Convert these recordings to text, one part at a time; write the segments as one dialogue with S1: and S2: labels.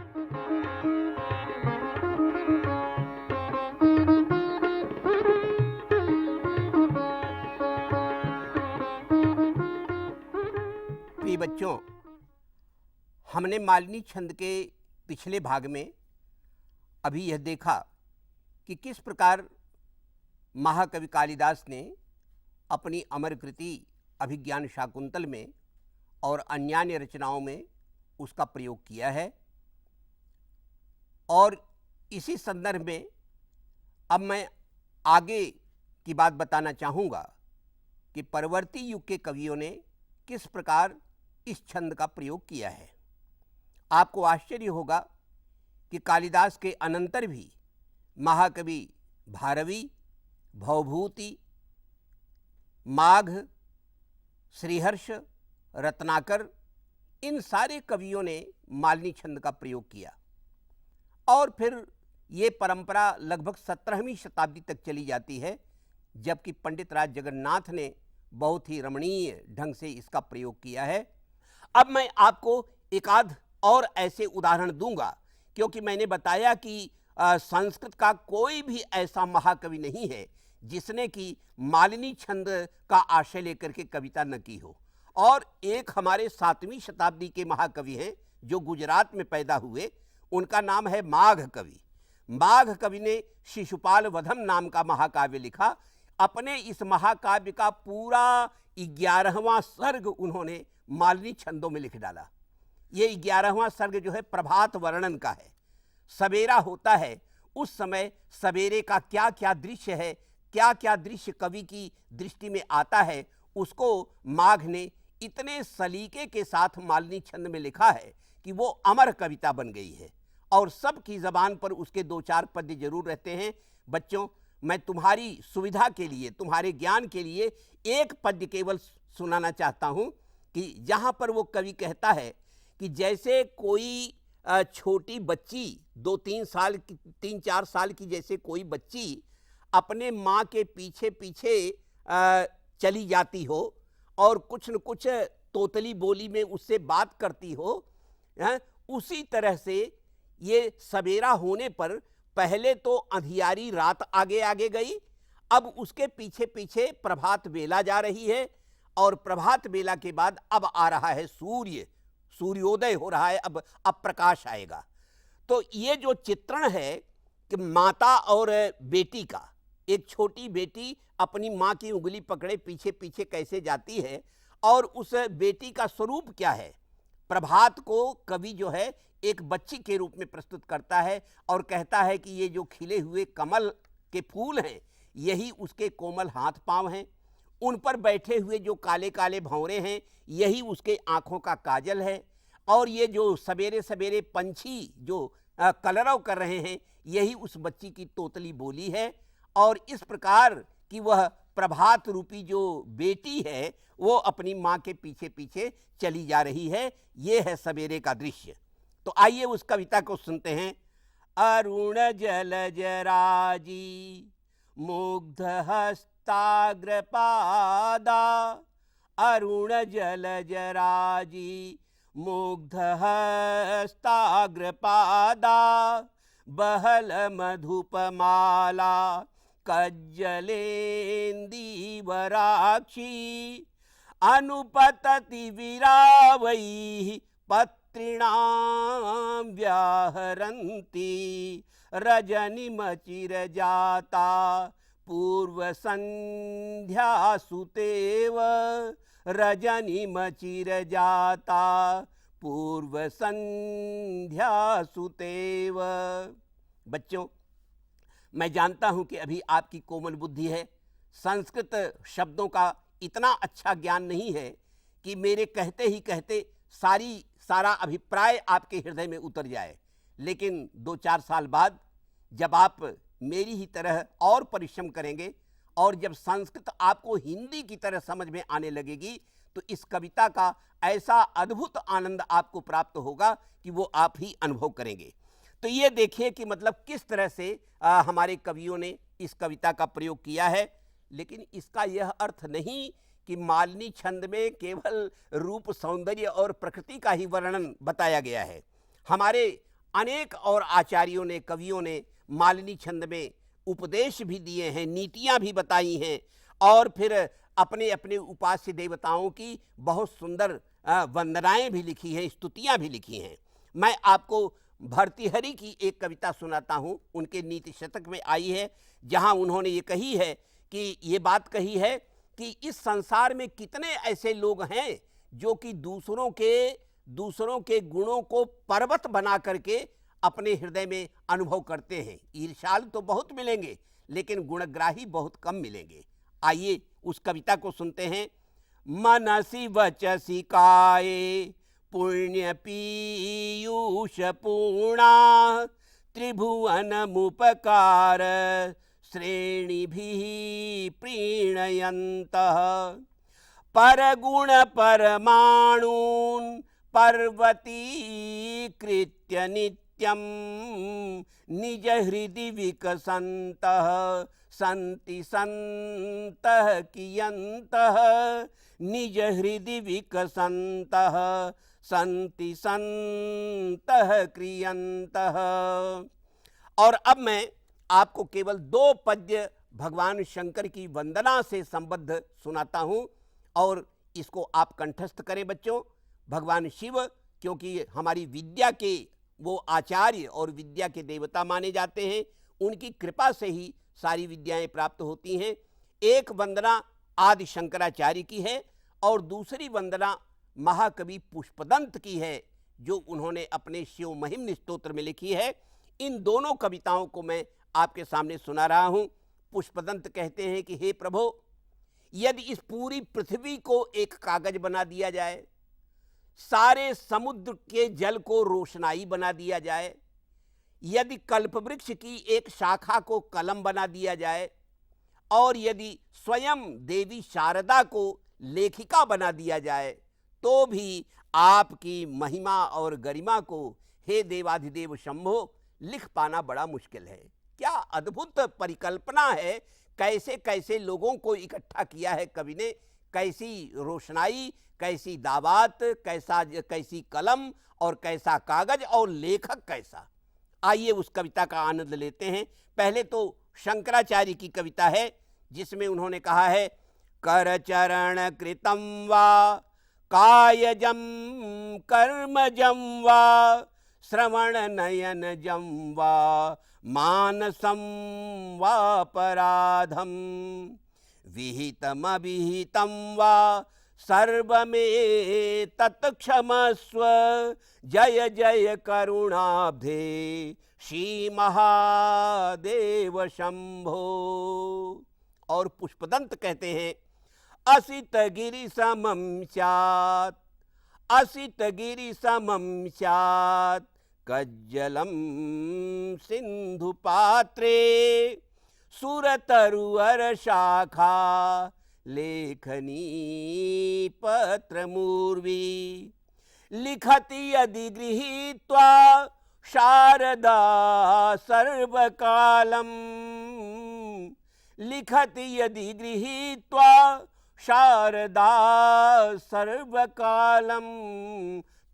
S1: प्रिय बच्चों, हमने मालिनी छंद के पिछले भाग में अभी यह देखा कि किस प्रकार महाकवि कालिदास ने अपनी अमर कृति अभिज्ञान शाकुंतल में और अन्यान्य रचनाओं में उसका प्रयोग किया है। और इसी संदर्भ में अब मैं आगे की बात बताना चाहूँगा कि परवर्ती युग के कवियों ने किस प्रकार इस छंद का प्रयोग किया है। आपको आश्चर्य होगा कि कालिदास के अनंतर भी महाकवि भारवी, भवभूति, माघ, श्रीहर्ष, रत्नाकर, इन सारे कवियों ने मालिनी छंद का प्रयोग किया और फिर ये परंपरा लगभग 17वीं शताब्दी तक चली जाती है, जबकि पंडित राज जगन्नाथ ने बहुत ही रमणीय ढंग से इसका प्रयोग किया है। अब मैं आपको एक आध और ऐसे उदाहरण दूंगा, क्योंकि मैंने बताया कि संस्कृत का कोई भी ऐसा महाकवि नहीं है जिसने कि मालिनी छंद का आशय लेकर के कविता न की हो। और एक हमारे 7वीं शताब्दी के महाकवि हैं जो गुजरात में पैदा हुए, उनका नाम है माघ कवि। माघ कवि ने शिशुपाल वधम नाम का महाकाव्य लिखा। अपने इस महाकाव्य का पूरा 11वां सर्ग उन्होंने मालिनी छंदों में लिख डाला। ये 11वां सर्ग जो है प्रभात वर्णन का है। सवेरा होता है, उस समय सवेरे का क्या क्या दृश्य है, क्या क्या दृश्य कवि की दृष्टि में आता है, उसको माघ ने इतने सलीके के साथ मालिनी छंद में लिखा है कि वो अमर कविता बन गई है और सबकी ज़बान पर उसके 2-4 पद्य जरूर रहते हैं। बच्चों, मैं तुम्हारी सुविधा के लिए, तुम्हारे ज्ञान के लिए एक पद्य केवल सुनाना चाहता हूँ कि जहाँ पर वो कवि कहता है कि जैसे कोई छोटी बच्ची 3-4 साल की जैसे कोई बच्ची अपने माँ के पीछे पीछे चली जाती हो और कुछ न कुछ तोतली बोली में उससे बात करती हो, उसी तरह से ये सवेरा होने पर पहले तो अंधियारी रात आगे आगे गई, अब उसके पीछे पीछे प्रभात बेला जा रही है और प्रभात बेला के बाद अब आ रहा है सूर्योदय हो रहा है, अब प्रकाश आएगा। तो ये जो चित्रण है कि माता और बेटी का, एक छोटी बेटी अपनी माँ की उंगली पकड़े पीछे पीछे कैसे जाती है और उस बेटी का स्वरूप क्या है। प्रभात को कवि जो है एक बच्ची के रूप में प्रस्तुत करता है और कहता है कि ये जो खिले हुए कमल के फूल हैं यही उसके कोमल हाथ पांव हैं, उन पर बैठे हुए जो काले काले भंवरे हैं यही उसके आँखों का काजल है, और ये जो सवेरे सवेरे पंछी जो कलरव कर रहे हैं यही उस बच्ची की तोतली बोली है। और इस प्रकार कि वह प्रभात रूपी जो बेटी है वो अपनी माँ के पीछे पीछे चली जा रही है। ये है सवेरे का दृश्य। तो आइए उस कविता को सुनते हैं। अरुण जलज राजी मुग्ध हस्ताग्रपादा, अरुण जलज राजी मुग्ध हस्ताग्रपादा, बहल मधुपमाला कज्जलेन्दीवराक्षी, अनुपतति विरावैः पत्रिणां व्याहरन्ती, रजनिमचिरजाता पूर्वसन्ध्यासुतेव, रजनिमचिरजाता पूर्वसन्ध्यासुतेव। बच्चों, मैं जानता हूं कि अभी आपकी कोमल बुद्धि है, संस्कृत शब्दों का इतना अच्छा ज्ञान नहीं है कि मेरे कहते ही कहते सारा अभिप्राय आपके हृदय में उतर जाए। लेकिन 2-4 साल बाद जब आप मेरी ही तरह और परिश्रम करेंगे और जब संस्कृत आपको हिंदी की तरह समझ में आने लगेगी तो इस कविता का ऐसा अद्भुत आनंद आपको प्राप्त होगा कि वो आप ही अनुभव करेंगे। तो ये देखिए कि मतलब किस तरह से हमारे कवियों ने इस कविता का प्रयोग किया है। लेकिन इसका यह अर्थ नहीं कि मालिनी छंद में केवल रूप, सौंदर्य और प्रकृति का ही वर्णन बताया गया है। हमारे अनेक और आचार्यों ने, कवियों ने मालिनी छंद में उपदेश भी दिए हैं, नीतियां भी बताई हैं, और फिर अपने अपने उपास्य देवताओं की बहुत सुंदर वंदनाएं भी लिखी हैं, स्तुतियां भी लिखी हैं। मैं आपको भर्तृहरि की एक कविता सुनाता हूं, उनके नीति शतक में आई है, जहां उन्होंने ये कही है कि ये बात कही है कि इस संसार में कितने ऐसे लोग हैं जो कि दूसरों के गुणों को पर्वत बना करके अपने हृदय में अनुभव करते हैं। ईर्ष्यालु तो बहुत मिलेंगे, लेकिन गुणग्राही बहुत कम मिलेंगे। आइए उस कविता को सुनते हैं। मनसि वचसि काये पुण्य पीयूष पूर्णा त्रिभुवन मुपकार श्रेणिभिः प्रीणयन्तः परगुण परमाणून् पर्वतीकृत्य नित्यं निज हृदि विकसन्तः सन्ति सन्तः कियन्तः निज हृदि विकसन्तः सन्ति सन्तः क्रियन्तः। और अब मैं आपको केवल 2 पद्य भगवान शंकर की वंदना से संबद्ध सुनाता हूं, और इसको आप कंठस्थ करें बच्चों। भगवान शिव क्योंकि हमारी विद्या के वो आचार्य और विद्या के देवता माने जाते हैं, उनकी कृपा से ही सारी विद्याएं प्राप्त होती हैं। एक वंदना आदि शंकराचार्य की है और दूसरी वंदना महाकवि पुष्पदंत की है, जो उन्होंने अपने शिव महिम्न स्तोत्र में लिखी है। इन दोनों कविताओं को मैं आपके सामने सुना रहा हूं। पुष्पदंत कहते हैं कि हे प्रभु, यदि इस पूरी पृथ्वी को एक कागज बना दिया जाए, सारे समुद्र के जल को रोशनाई बना दिया जाए, यदि कल्पवृक्ष की एक शाखा को कलम बना दिया जाए, और यदि स्वयं देवी शारदा को लेखिका बना दिया जाए, तो भी आपकी महिमा और गरिमा को हे देवाधिदेव शंभो लिख पाना बड़ा मुश्किल है। क्या अद्भुत परिकल्पना है, कैसे कैसे लोगों को इकट्ठा किया है कवि ने, कैसी रोशनाई, कैसी दावात, कैसी कलम और कैसा कागज और लेखक कैसा। आइए उस कविता का आनंद लेते हैं। पहले तो शंकराचार्य की कविता है, जिसमें उन्होंने कहा है, कर चरण कृतम वा कायजम कर्मजम वा श्रवण नयन जम वा मानसम वापराधम विहितमविहितं वा सर्वमे तत्क्षमस्व जय जय करुणाब्धे श्री महादेव शंभो। और पुष्पदंत कहते हैं, असित गिरि समं स्यात्, असित गिरि समं स्यात् कज्जलं सिंधु पात्रे सुरतरुअर शाखा लेखनी पत्रमूर्वी लिखति यदि गृहीत्वा शारदा सर्वकालम्, लिखति यदि गृहीत्वा शारदा सर्वकालम्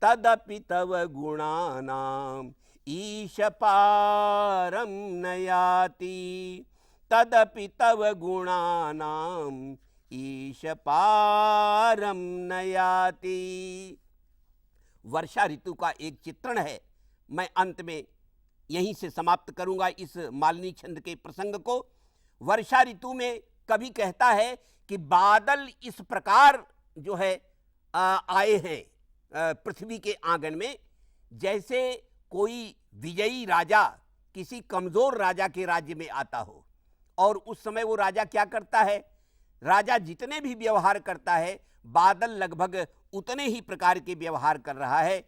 S1: तदपि तव गुणानाम् ईश पारं न याति, तदपि तव गुणानाम् ईश पारं न याति। वर्षा ऋतु का एक चित्रण है। मैं अंत में यहीं से समाप्त करूंगा इस मालिनी छंद के प्रसंग को। वर्षा ऋतु में कवि कहता है कि बादल इस प्रकार जो है आए हैं पृथ्वी के आंगन में, जैसे कोई विजयी राजा किसी कमजोर राजा के राज्य में आता हो। और उस समय वो राजा क्या करता है, राजा जितने भी व्यवहार करता है, बादल लगभग उतने ही प्रकार के व्यवहार कर रहा है।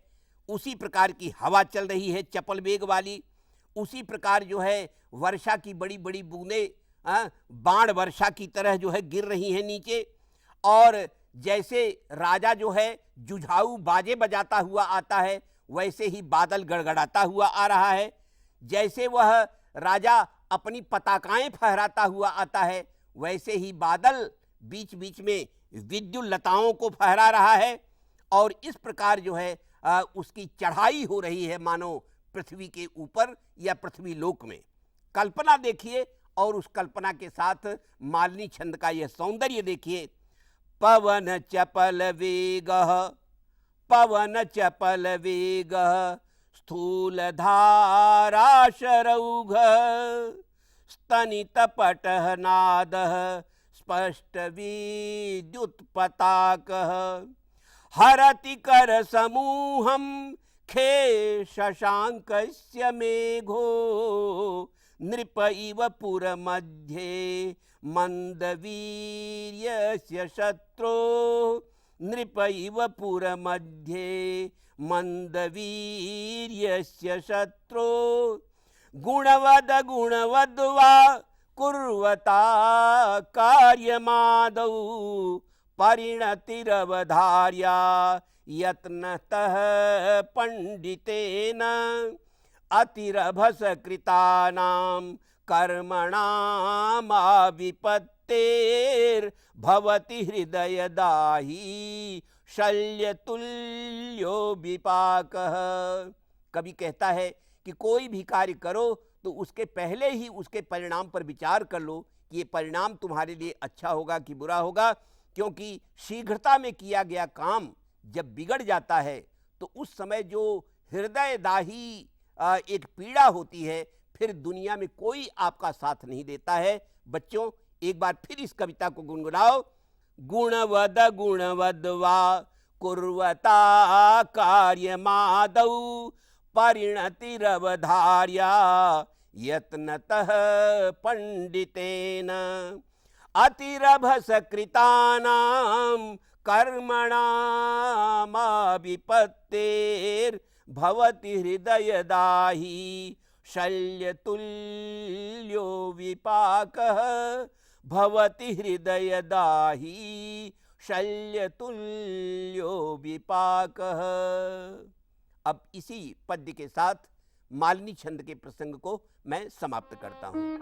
S1: उसी प्रकार की हवा चल रही है चपल वेग वाली, उसी प्रकार जो है वर्षा की बड़ी बड़ी बूंदें बाण वर्षा की तरह जो है गिर रही हैं नीचे। और जैसे राजा जो है जुझाऊ बाजे बजाता हुआ आता है, वैसे ही बादल गड़गड़ाता हुआ आ रहा है। जैसे वह राजा अपनी पताकाएं फहराता हुआ आता है, वैसे ही बादल बीच बीच में विद्युत लताओं को फहरा रहा है। और इस प्रकार जो है उसकी चढ़ाई हो रही है, मानो पृथ्वी के ऊपर या पृथ्वी लोक में। कल्पना देखिए और उस कल्पना के साथ मालिनी छंद का यह सौंदर्य देखिए। पवन चपल वेगः, पवन चपल वेगः, स्थूल धारा शरौघः, स्तनितपटः नादः, स्पष्ट विद्युत्पताकः, हरति कर समूहं खे शशाङ्कस्य मेघो, नृप इव पुरमध्ये मन्दवीर्यस्य शत्रो, नृप इव पुरमध्ये मन्दवीर्यस्य शत्रो, गुणवद गुणवद वा कुर्वता कार्यमादौ, परिणतिरवधार्या यत्नतः पंडितेन, अतिरभसकृतानां कर्मणामाविपत्तेर्भवति हृदयदाही शल्यतुल्यो विपाकः। कवि कहता है कि कोई भी कार्य करो तो उसके पहले ही उसके परिणाम पर विचार कर लो कि ये परिणाम तुम्हारे लिए अच्छा होगा कि बुरा होगा, क्योंकि शीघ्रता में किया गया काम जब बिगड़ जाता है तो उस समय जो हृदयदाही एक पीड़ा होती है, फिर दुनिया में कोई आपका साथ नहीं देता है। बच्चों, एक बार फिर इस कविता को गुनगुनाओ। गुणवद वा कुर्वता कार्यमादौ, परिणतिरवधार्या यत्नतः पंडितेन, अतिरभसकृतानां कर्मणामाविपत्तेर्भवति हृदयदाही शल्यतुल्यो विपाकः, भवति हृदयदाही शल्यतुल्यो विपाकः। अब इसी पद्य के साथ मालिनी छंद के प्रसंग को मैं समाप्त करता हूँ।